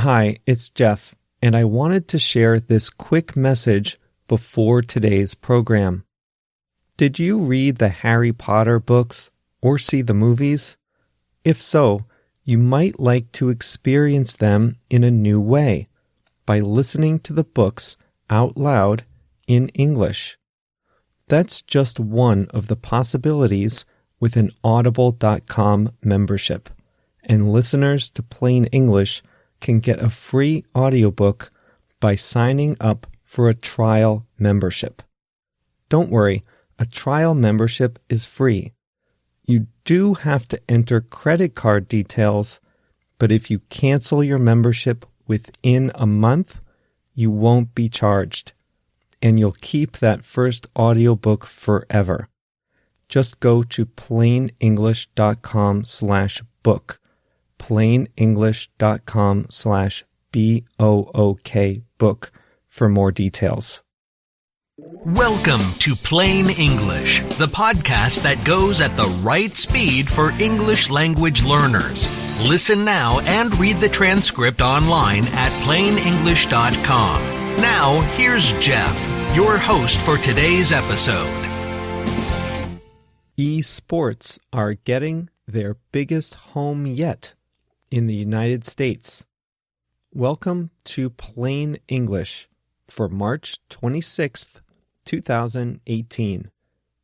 Hi, it's Jeff, and I wanted to share this quick message before today's program. Did you read the Harry Potter books or see the movies? If so, you might like to experience them in a new way by listening to the books out loud in English. That's just one of the possibilities with an Audible.com membership, and listeners to Plain English can get a free audiobook by signing up for a trial membership. Don't worry, a trial membership is free. You do have to enter credit card details, but if you cancel your membership within a month, you won't be charged, and you'll keep that first audiobook forever. Just go to plainenglish.com/book. plainenglish.com/book for more details. Welcome to Plain English, the podcast that goes at the right speed for English language learners. Listen now and read the transcript online at plainenglish.com. Now, here's Jeff, your host for today's episode. eSports are getting their biggest home yet in the United States. Welcome to Plain English for March 26th, 2018.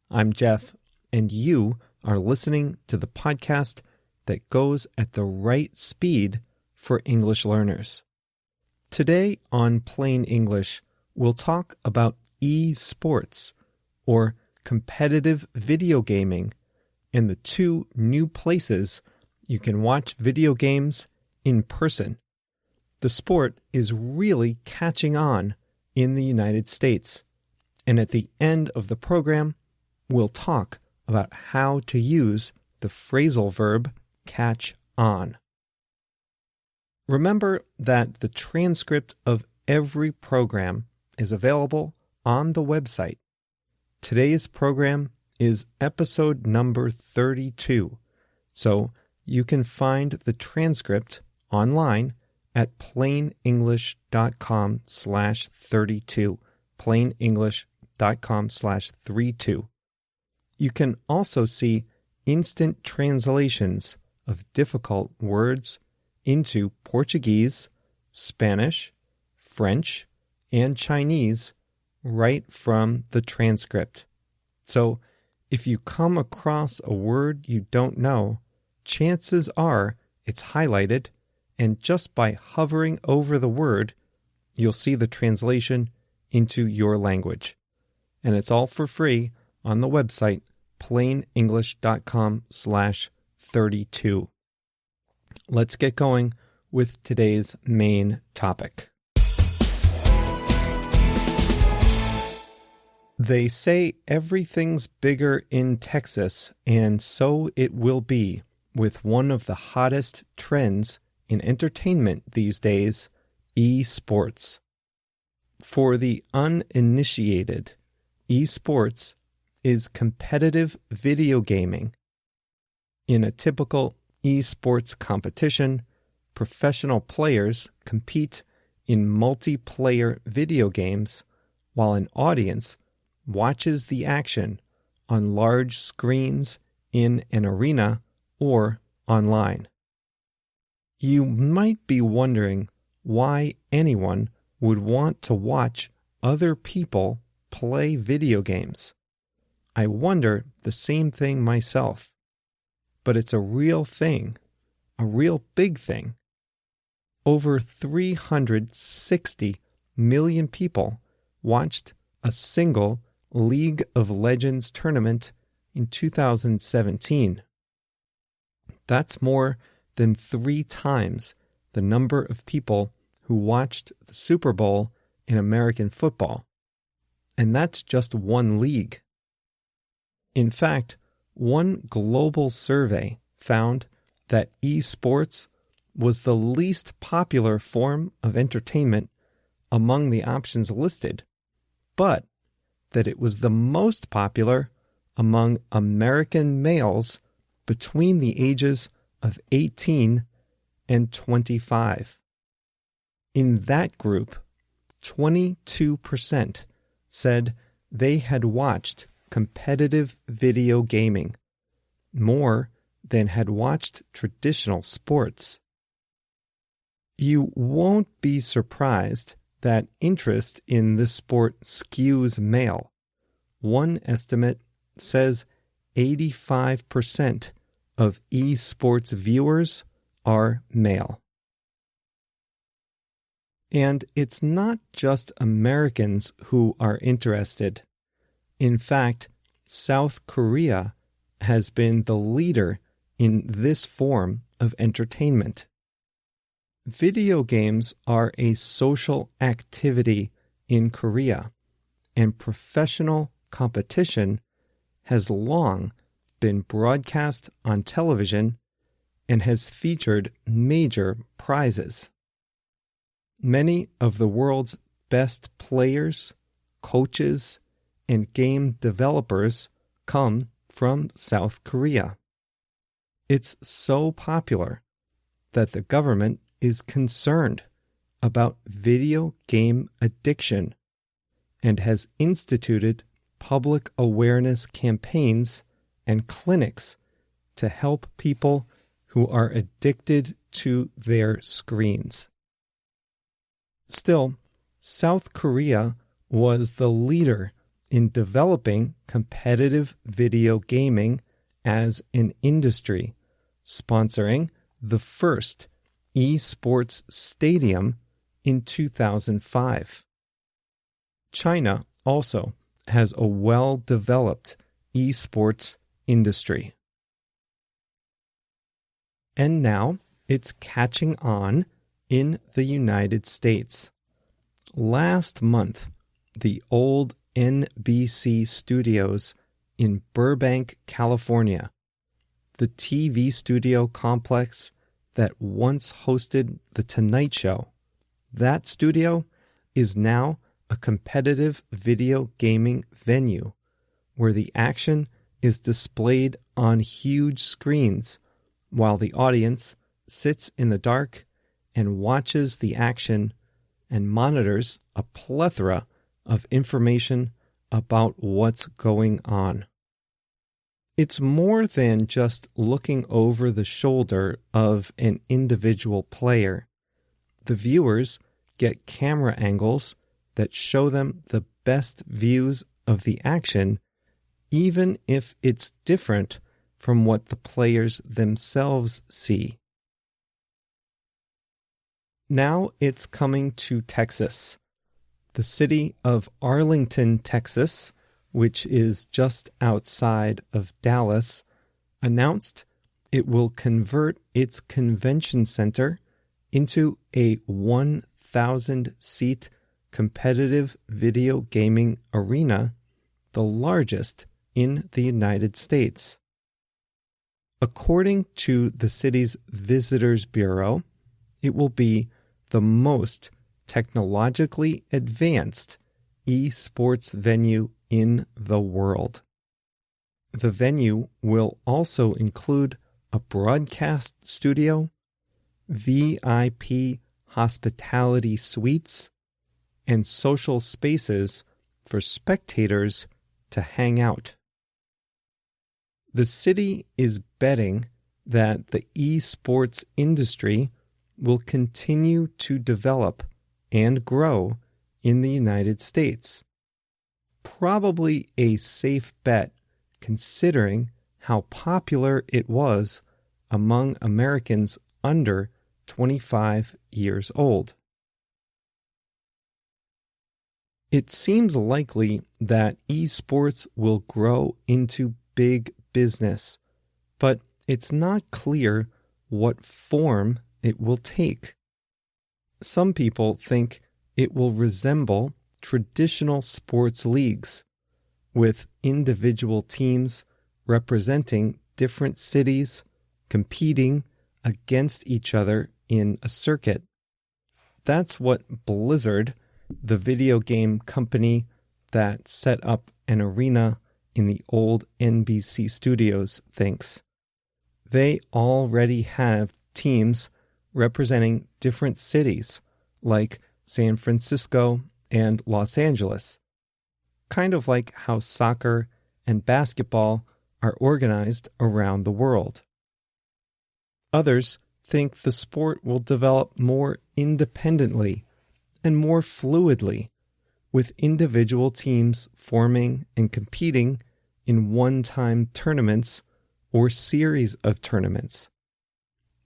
I'm Jeff, and you are listening to the podcast that goes at the right speed for English learners. Today on Plain English, we'll talk about eSports, or competitive video gaming, and the two new places you can watch video games in person. The sport is really catching on in the United States, and at the end of the program, we'll talk about how to use the phrasal verb catch on. Remember that the transcript of every program is available on the website. Today's program is episode number 32, so you can find the transcript online at plainenglish.com/32, plainenglish.com/32. You can also see instant translations of difficult words into Portuguese, Spanish, French, and Chinese right from the transcript. So if you come across a word you don't know, chances are it's highlighted, and just by hovering over the word, you'll see the translation into your language. And it's all for free on the website, plainenglish.com/32. Let's get going with today's main topic. They say everything's bigger in Texas, and so it will be with one of the hottest trends in entertainment these days, eSports. For the uninitiated, eSports is competitive video gaming. In a typical eSports competition, professional players compete in multiplayer video games while an audience watches the action on large screens in an arena or online. You might be wondering why anyone would want to watch other people play video games. I wonder the same thing myself. But it's a real thing, a real big thing. Over 360 million people watched a single League of Legends tournament in 2017. That's more than 3 times the number of people who watched the Super Bowl in American football. And that's just one league. In fact, one global survey found that eSports was the least popular form of entertainment among the options listed, but that it was the most popular among American males between the ages of 18 and 25. In that group, 22% said they had watched competitive video gaming, more than had watched traditional sports. You won't be surprised that interest in this sport skews male. One estimate says 85% of eSports viewers are male. And it's not just Americans who are interested. In fact, South Korea has been the leader in this form of entertainment. Video games are a social activity in Korea, and professional competition has long been broadcast on television and has featured major prizes. Many of the world's best players, coaches, and game developers come from South Korea. It's so popular that the government is concerned about video game addiction and has instituted public awareness campaigns and clinics to help people who are addicted to their screens. Still, South Korea was the leader in developing competitive video gaming as an industry, sponsoring the first eSports stadium in 2005. China also has a well-developed eSports industry. And now it's catching on in the United States. Last month, the old NBC Studios in Burbank, California, the TV studio complex that once hosted The Tonight Show, that studio is now a competitive video gaming venue where the action is displayed on huge screens while the audience sits in the dark and watches the action and monitors a plethora of information about what's going on. It's more than just looking over the shoulder of an individual player. The viewers get camera angles that show them the best views of the action, even if it's different from what the players themselves see. Now it's coming to Texas. The city of Arlington, Texas, which is just outside of Dallas, announced it will convert its convention center into a 1,000-seat competitive video gaming arena, the largest in the United States. According to the city's Visitors Bureau, it will be the most technologically advanced eSports venue in the world. The venue will also include a broadcast studio, VIP hospitality suites, and social spaces for spectators to hang out. The city is betting that the eSports industry will continue to develop and grow in the United States. Probably a safe bet considering how popular it was among Americans under 25 years old. It seems likely that eSports will grow into big business, but it's not clear what form it will take. Some people think it will resemble traditional sports leagues, with individual teams representing different cities competing against each other in a circuit. That's what Blizzard, the video game company that set up an arena in the old NBC Studios, thinks. They already have teams representing different cities like San Francisco and Los Angeles, kind of like how soccer and basketball are organized around the world. Others think the sport will develop more independently and more fluidly, with individual teams forming and competing in one-time tournaments or series of tournaments.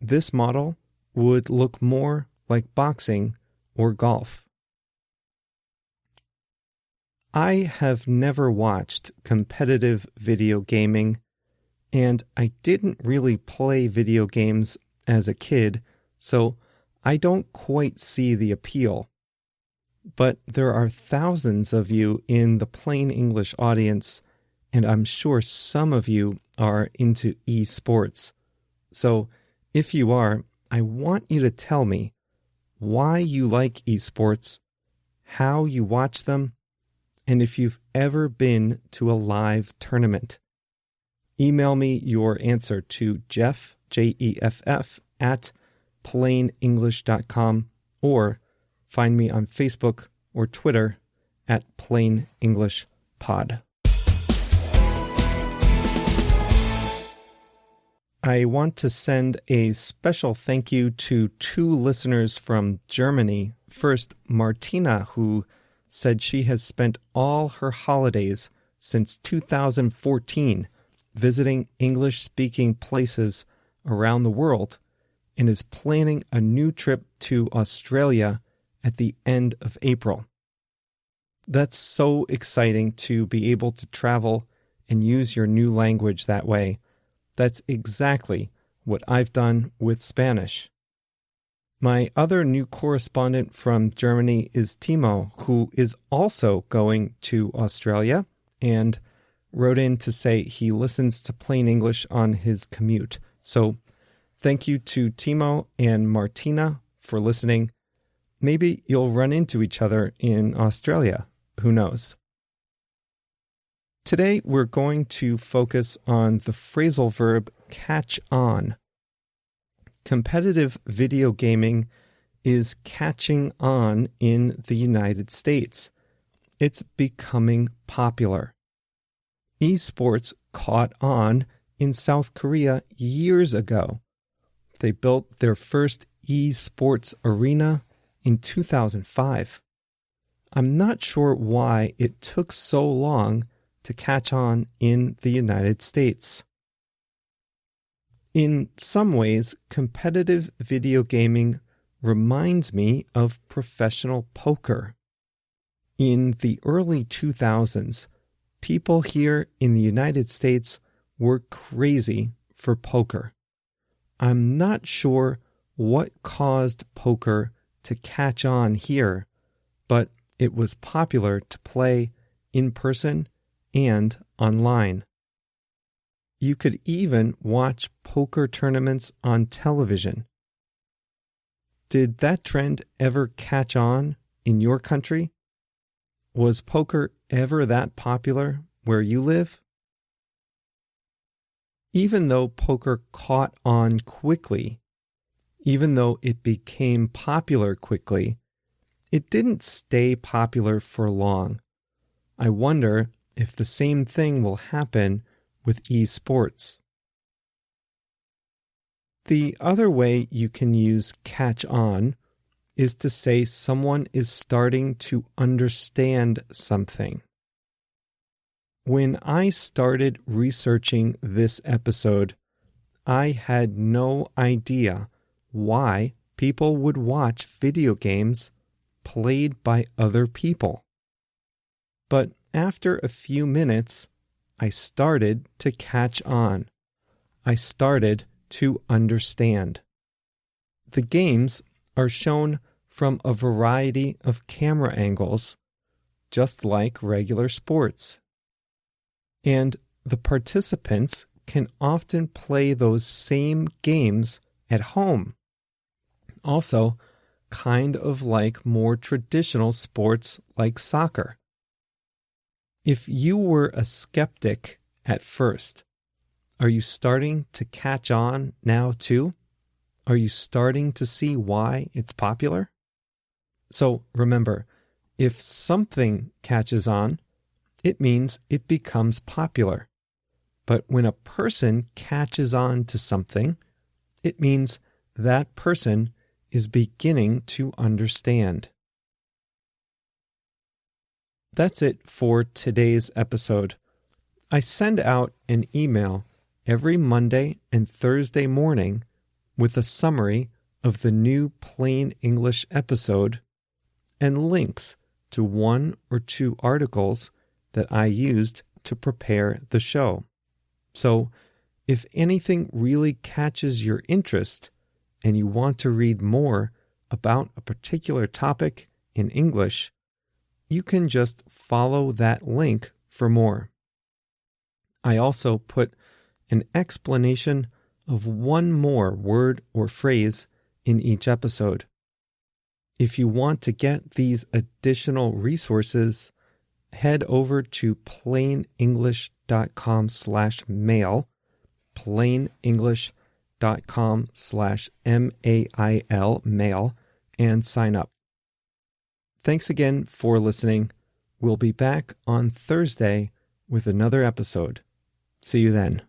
This model would look more like boxing or golf. I have never watched competitive video gaming, and I didn't really play video games as a kid, so I don't quite see the appeal. But there are thousands of you in the Plain English audience, and I'm sure some of you are into eSports. So if you are, I want you to tell me why you like eSports, how you watch them, and if you've ever been to a live tournament. Email me your answer to Jeff, Jeff, at plainenglish.com, or find me on Facebook or Twitter at Plain English Pod. I want to send a special thank you to 2 listeners from Germany. First, Martina, who said she has spent all her holidays since 2014 visiting English-speaking places around the world and is planning a new trip to Australia at the end of April. That's so exciting to be able to travel and use your new language that way. That's exactly what I've done with Spanish. My other new correspondent from Germany is Timo, who is also going to Australia and wrote in to say he listens to Plain English on his commute. So thank you to Timo and Martina for listening. Maybe you'll run into each other in Australia. Who knows? Today, we're going to focus on the phrasal verb catch on. Competitive video gaming is catching on in the United States. It's becoming popular. eSports caught on in South Korea years ago. They built their first eSports arena in 2005. I'm not sure why it took so long to catch on in the United States. In some ways, competitive video gaming reminds me of professional poker. In the early 2000s, people here in the United States were crazy for poker. I'm not sure what caused poker to catch on here, but it was popular to play in person and online. You could even watch poker tournaments on television. Did that trend ever catch on in your country? Was poker ever that popular where you live? Even though poker caught on quickly, even though it became popular quickly, it didn't stay popular for long. I wonder if the same thing will happen with eSports. The other way you can use catch on is to say someone is starting to understand something. When I started researching this episode, I had no idea why people would watch video games played by other people. But after a few minutes, I started to catch on. I started to understand. The games are shown from a variety of camera angles, just like regular sports. And the participants can often play those same games at home. Also, kind of like more traditional sports like soccer. If you were a skeptic at first, are you starting to catch on now too? Are you starting to see why it's popular? So remember, if something catches on, it means it becomes popular. But when a person catches on to something, it means that person is beginning to understand. That's it for today's episode. I send out an email every Monday and Thursday morning with a summary of the new Plain English episode and links to 1 or 2 articles that I used to prepare the show. So, if anything really catches your interest and you want to read more about a particular topic in English, you can just follow that link for more. I also put an explanation of one more word or phrase in each episode. If you want to get these additional resources, head over to plainenglish.com/mail, plainenglish.com/mail, mail, and sign up. Thanks again for listening. We'll be back on Thursday with another episode. See you then.